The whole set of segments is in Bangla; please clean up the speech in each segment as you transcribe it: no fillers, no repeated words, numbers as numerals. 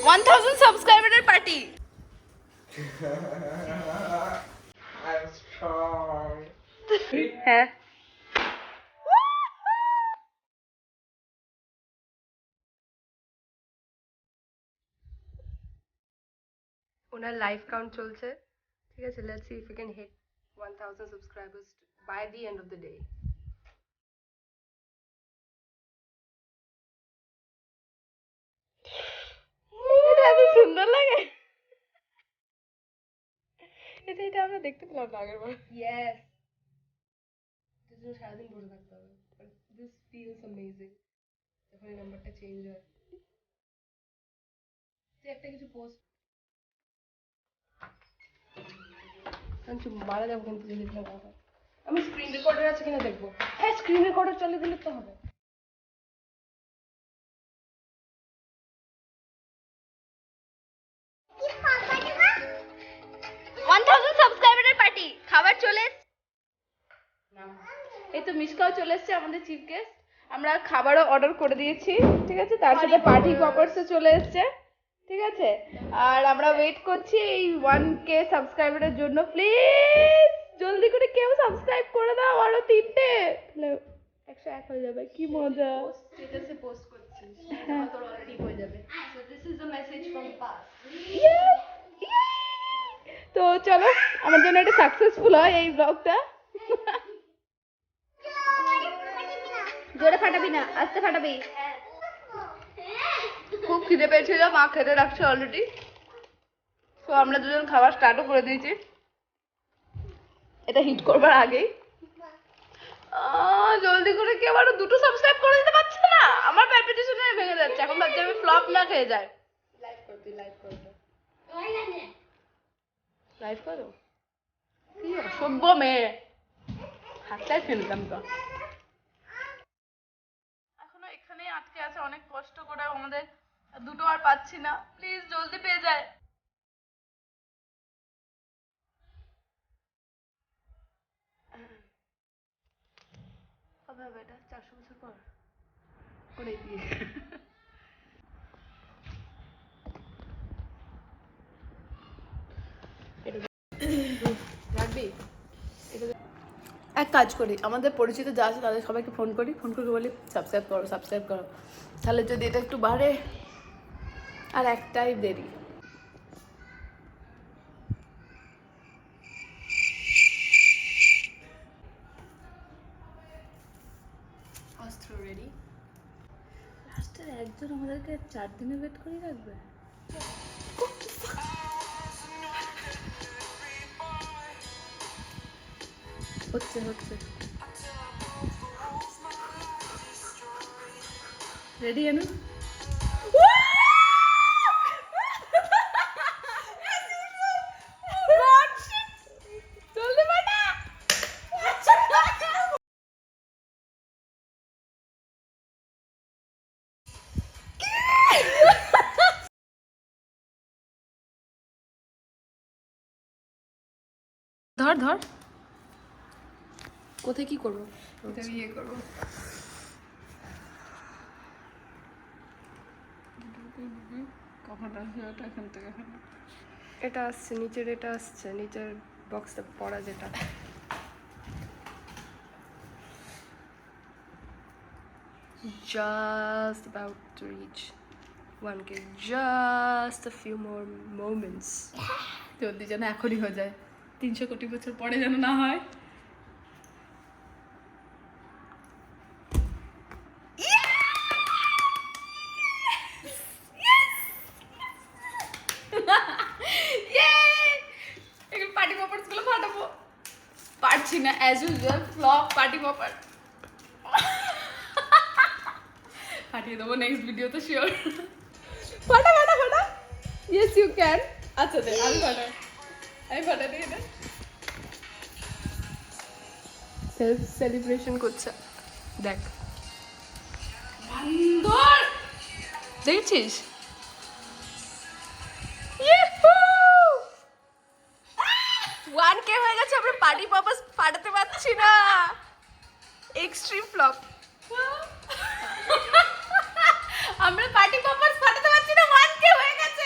1000 সাবস্ক্রাইবারের পার্টি। I'm strong. হ্যাঁ ওনার লাইভ কাউন্ট চলছে, ঠিক আছে? Let's see if you can hit 1000 subscribers by the end of the day. এটা এত সুন্দর লাগে, এটা আমরা দেখতে পেলাম না আগের বার। ইয়েস, সারাদিন বসে থাকতে হবে, দিস ফিলস অ্যামেজিং যখন এই নাম্বারটা চেঞ্জ হয়। তুই একটা কিছু পোস্ট মারা যাবো কিন্তু যদি না কথা। আমি স্ক্রিন রেকর্ডার আছে কিনা দেখবো। হ্যাঁ, স্ক্রিন রেকর্ডার চালিয়ে দিলে তো হবে। সাবস্ক্রাইবারের পার্টি, খাবার চলে এসেছে। এই তো মিশকাও চলে এসেছে আমাদের চিফ গেস্ট। আমরা খাবারও অর্ডার করে দিয়েছি, ঠিক আছে? তার সাথে পার্টি পপার্সও চলে এসেছে, ঠিক আছে? আর আমরা ওয়েট করছি এই 1K সাবস্ক্রাইবারের জন্য। প্লিজ জলদি করে কেউ সাবস্ক্রাইব করে দাও, আরো 3টে, 101 হয়ে যাবে। কি মজা! স্ট্যাটাসে পোস্ট করছিস, তোর অলরেডি হয়ে যাবে। So this is a message from past. তো চলো, আমার জন্য এটা সাকসেসফুল হয় এই ব্লগটা। জোরে ফাটাবি না, আস্তে ফাটাবি। খুব খিদে পেয়েছিল, মা খেতে রাখছে অলরেডি। তো আমরা দুজন খাবার স্টার্টও করে দিয়েছি এটা হিট করবার আগেই। জলদি করে কেউ আরো 2টো সাবস্ক্রাইব করে দিতে পারছে না? আমার প্যালপিটেশনে ভেঙে যাচ্ছে। এখন ভাবছি আমি ফ্লপ না খেয়ে যাই। লাইভ করবি, লাইভ করবো, লাইভ করো। কি অসভ্য মেয়ে, হাতটাই ফেলতাম তো। এখনো এখানেই আটকে আছে, অনেক কষ্ট করে আমাদের 2টো আর পাচ্ছি না। প্লিজ জলদি পেয়ে যায়। কবে হবে এটা? 400 বছর পর করে দিয়ে রাখবি। এক কাজ করি, আমাদের পরিচিত যা আছে তাদের সবাইকে ফোন করি, ফোন করে বলি সাবস্ক্রাইব করো, সাবস্ক্রাইব করো। তাহলে যদি এটা একটু বাড়ে। আর একটাই দেরি। অস্ত্র রেডি। লাস্টের একজন আমাদেরকে 4 দিনে ওয়েট করে রাখবে। হচ্ছে হচ্ছে রেডি এনো। ধর ধর, কোথায় কি করবো? ইয়ে করবো, এটা আসছে নিচের, এটা আসছে নিচের বক্সটা পড়া যেটা। Just about to reach 1K, just a few more moments. জলদি যেন এখনই হয়ে যায়, 300 কোটি বছর পরে যেন না হয়। পার্টি পপার্স গুলো ফাটাবো, পারছি না as usual, flop party popper. পাঠিয়ে দেবো নেক্সট ভিডিওতে শিওর। ফাটা ফাটা ফাটা, ইয়েস ইউ ক্যান। আচ্ছা দে, আমি ফাটাই, আমি ফাটা দিই। এটা সেলফ সেলিব্রেশন করছে, দেখ বান্দর, দেখছিস? 1K হয়ে গেছে, আমরা পার্টি পারপাস ফাটাতে পারছি না। Extreme flop. আমরা পার্টি পারপাস ফাটাতে পারছি না, 1K হয়ে গেছে।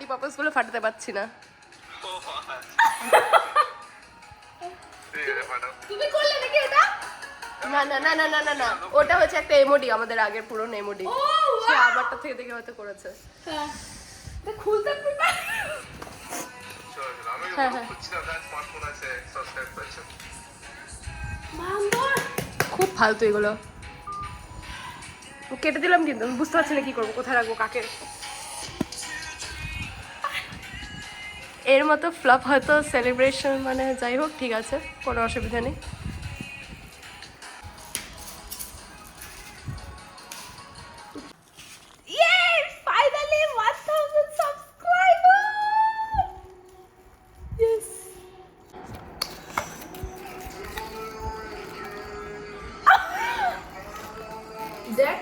পার্টি পারপাস গুলো ফাটাতে পারছি না। তুমি করলে নাকি ওটা? না না না না না না না, ওটা হচ্ছে একটা এমোডি, আমাদের আগের পুরনো এমোডি। সে আবারটা থেকে দেখে হয়তো করেছে। হ্যাঁ খুলতে খুব ফালতু এগুলো। কেটে দিলাম কিন্তু আমি বুঝতে পারছি না কি করবো, কোথায় রাখবো, কাকে। এর মতো ফ্লপ হয়তো সেলিব্রেশন, মানে যাই হোক, ঠিক আছে, কোনো অসুবিধা নেই। Finally 1000 subscribers. Yes. Jack.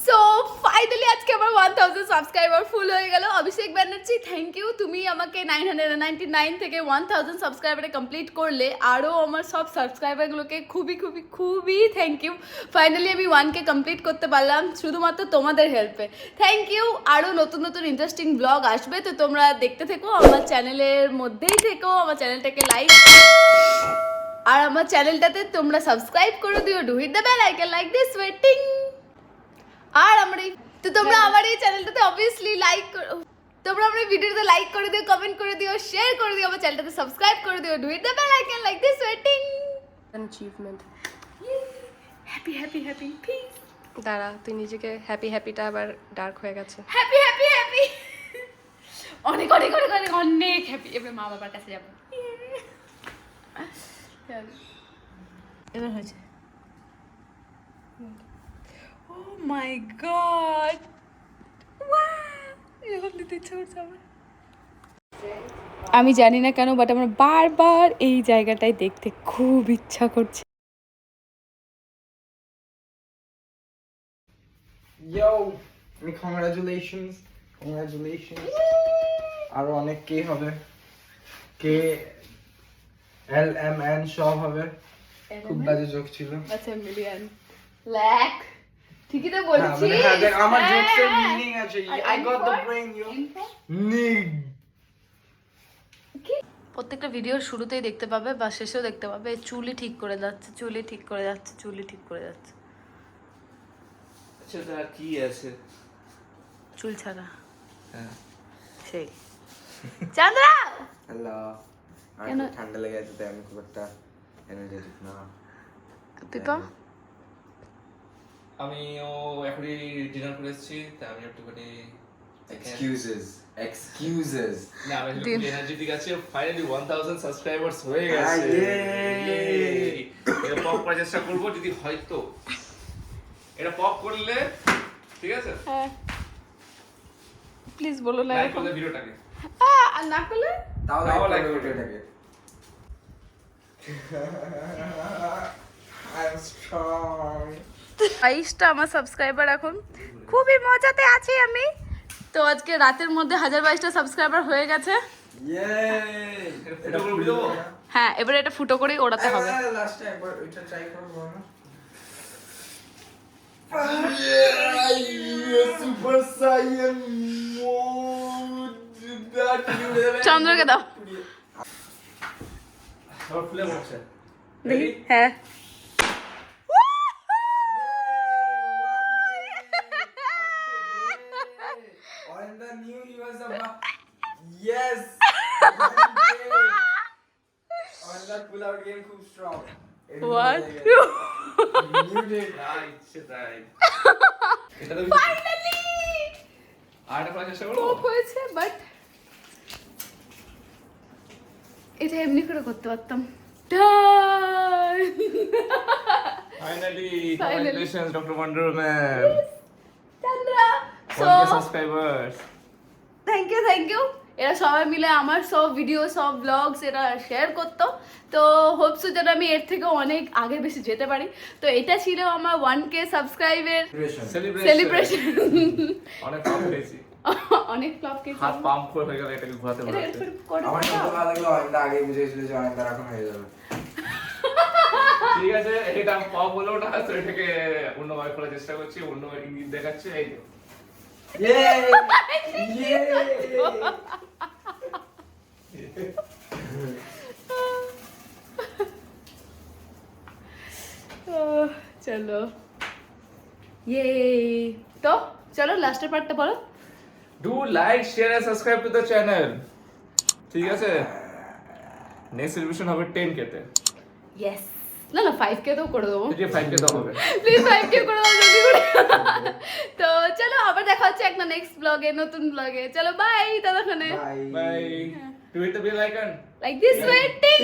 So finally আজকে আমার 1000 সাবস্ক্রাইবার ফুল হয়ে গেল। Abhishek Banerjee, thank you. তুমি আমাকে 999 থেকে 1000 সাবস্ক্রাইবারে কমপ্লিট করলে। আরও আমার সব সাবস্ক্রাইবারগুলোকে খুবই খুবই খুবই থ্যাংক ইউ। ফাইনালি আমি 1K কমপ্লিট করতে পারলাম শুধুমাত্র তোমাদের হেল্পে। Thank you. আরও নতুন নতুন ইন্টারেস্টিং ব্লগ আসবে, তো তোমরা দেখতে থেকো, আমার চ্যানেলের মধ্যেই থেকো, আমার চ্যানেলটাকে লাইক আর আমার চ্যানেলটাতে তোমরা সাবস্ক্রাইব করে দিও। Do hit the bell icon like this waiting. আর আমার এই তো তোমরা আমার এই চ্যানেলটাতে অবভিয়াসলি লাইক করো, তোমরা আমার এই ভিডিওতে লাইক করে দিও, কমেন্ট করে দিও, শেয়ার করে দিও, আমার চ্যানেলটাতে সাবস্ক্রাইব করে দিও। Do hit the bell icon like this waiting. Achievement. Happy happy happy peace. দাঁড়া, তুই নিজেকে হ্যাপি হ্যাপিটা আবার ডার্ক হয়ে গেছে। হ্যাপি হ্যাপি হ্যাপি, অনেক অনেক অনেক অনেক অনেক হ্যাপি। এবার মা বাবার কাছে যাবো। এবার হয়েছে। Oh my god! আমি জানি না কেন, বাট আমার বারবার এই জায়গাটায় দেখতে খুব ইচ্ছা করছে। Yo, congratulations. আরো অনেক কে হবে, কে LMN সব হবে। খুব বাজে জোক ছিল। আচ্ছা, মিলিয়ন লাখ ঠিকই তো বলছি। আমার জোকসের মিনিং আছে। I got the brain, yo. Nig. প্রত্যেকটা ভিডিওর শুরুতেই দেখতে পাবে বা শেষেও দেখতে পাবে চুলি ঠিক করে যাচ্ছে, চুলি ঠিক করে যাচ্ছে, চুলি ঠিক করে যাচ্ছে। আচ্ছা, তার কি আছে? চুল ছাড়া। হ্যাঁ। সেই চন্দ্রা। হ্যালো। আমার ঠান্ডা লেগে আছে, তাই আমি খুব একটা এনার্জেটিক না। পিপা, আমিও এখনই ডিনার করে এসেছি, তাই আমি একটুখানি এক্সকিউজেস না, আমি একটু এনার্জেটিক আছি। ফাইনালি 1000 সাবস্ক্রাইবার্স হয়ে গেছে। এটা পপ করার চেষ্টা করবো, যদি হয়তো এটা পপ করলে ঠিক আছে। হ্যাঁ প্লিজ বলো না লাইক করে ভিডিওটাকে। আর না করলে তাও লাইক করবে এটাকে। I'm strong. 22টা আমার সাবস্ক্রাইবার এখন, খুবই মজাতে আছি আমি। তো আজকে রাতের মধ্যে 1022টা সাবস্ক্রাইবার হয়ে গেছে। এটা ফুল দেবো। হ্যাঁ, এবারে এটা ফুটো করেই ওড়াতে হবে। লাস্টে একবার ওইটা ট্রাই করব না। সুপার সাইয়ান মোড দ্যাট ইউ চন্দ্রকে দাও। সব ফুলে পড়ছে। দেখি। হ্যাঁ on the new years of yes on that pull out game খুব strong. What? Muted. রাইট, সেটাই। এটা তো ফাইনালি আরেকটা করার চেষ্টা করবো। পপ হয়েছে, বাট এটা এমনি করে করতে পারতাম। Finally congratulations doctor wonder man. Chandra, so 1K subscribers. Thank you. এরা সবাই মিলে আমার সব ভিডিও, সব ব্লগস এরা শেয়ার করতো। তো হোপসো যেন আমি এর থেকে অনেক আগে বেশি যেতে পারি। তো এটা ছিল আমার 1K সাবস্ক্রাইবের সেলিব্রেশন। অনেক পাম্প হয়েছি, অনেক ফ্লপ কেস। হাত পাম্প হয়ে গেল এটাকে ঘোরাতে ঘোরাতে। আমার সাথে ভালো লাগলো, অনেকটা আগে বুঝেছিল যে অনেকটা এখন হয়ে যাবে। কি ঠিক আছে, এটা পপ হলো না, তো এটাকে অন্যভাবে করার চেষ্টা করছি, অন্য ইঙ্গিত দেখাচ্ছে, এই তো। চলো ইয়ে, তো চলো লাস্টের পার্টটা বলো। Do like share and subscribe to the channel, ঠিক আছে? নেক্সট সেলিব্রেশন হবে 10K তে। ইয়েস, না না 5K তো করে দেবো, যে 5K দাও হবে। প্লিজ 5K করে দাও জলদি করে। তো চলো আবার দেখা হচ্ছে একটা নেক্সট ব্লগে, নতুন ব্লগে। চলো বাই, ততক্ষণে bye. To hit the bell icon. Like this waiting.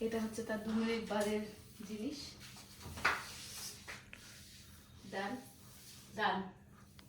এটা হচ্ছে তার 2 মিনিট বাদের জিনিস। ডান ডান।